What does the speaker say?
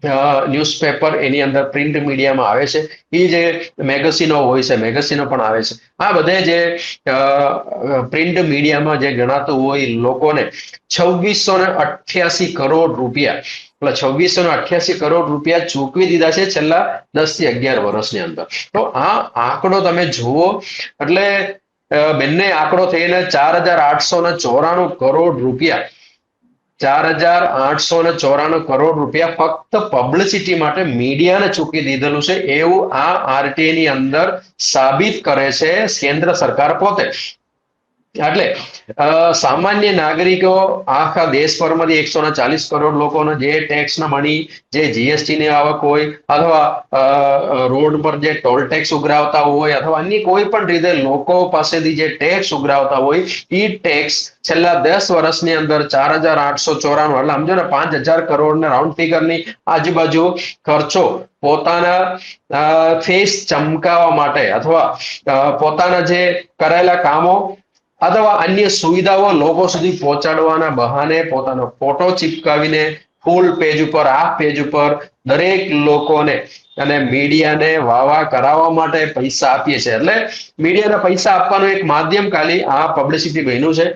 Newspaper એની અંદર print મીડિયામાં આવે છે, એ જે મેગઝીનો હોય છે, મેગઝીનો પણ આવે છે. આ બધે જે પ્રિન્ટ મીડિયામાં જે ગણાતું હોય લોકોને 2688 કરોડ રૂપિયા, એટલે 2688 કરોડ રૂપિયા ચૂકવી દીધા છે છેલ્લા 10 થી 11 વર્ષની અંદર. તો આ આંકડો તમે જુઓ એટલે બંને આંકડો થઈને 4894 કરોડ રૂપિયા, 4894 કરોડ રૂપિયા ફક્ત પબ્લિસિટી માટે મીડિયાને ચૂકી દીધેલું છે, એવું આ આરટીઆઈ ની અંદર સાબિત કરે છે કેન્દ્ર સરકાર પોતે. એટલે સામાન્ય નાગરિકો આખા દેશભરમાંથી 140 કરોડ લોકોને જે ટેક્સના મળી, જે જીએસટી ની આવક હોય, અથવા રોડ પર જે ટોલ ટેક્સ ઉઘરાવતા હોય, અથવા અન્ય કોઈ પણ રીતે લોકો પાસેથી જે ટેક્સ ઉઘરાવતા હોય, એ ટેક્સ છેલ્લા 10 વર્ષની અંદર 4894, એટલે સમજો ને 5000 કરોડ ને રાઉન્ડ ફિગર ની આજુબાજુ ખર્ચો પોતાના ફેસ ચમકાવવા માટે, અથવા પોતાના જે કરેલા કામો અથવા અન્ય સુવિધાઓ લોકો સુધી પહોંચાડવાના બહાને પોતાનો ફોટો ચિપકાવીને ફૂલ પેજ ઉપર, આ પેજ ઉપર દરેક લોકોને અને મીડિયાને વાવા કરાવવા માટે પૈસા આપીએ છીએ. એટલે મીડિયાને પૈસા આપવાનું એક માધ્યમ ખાલી આ પબ્લિસિટી બન્યું છે.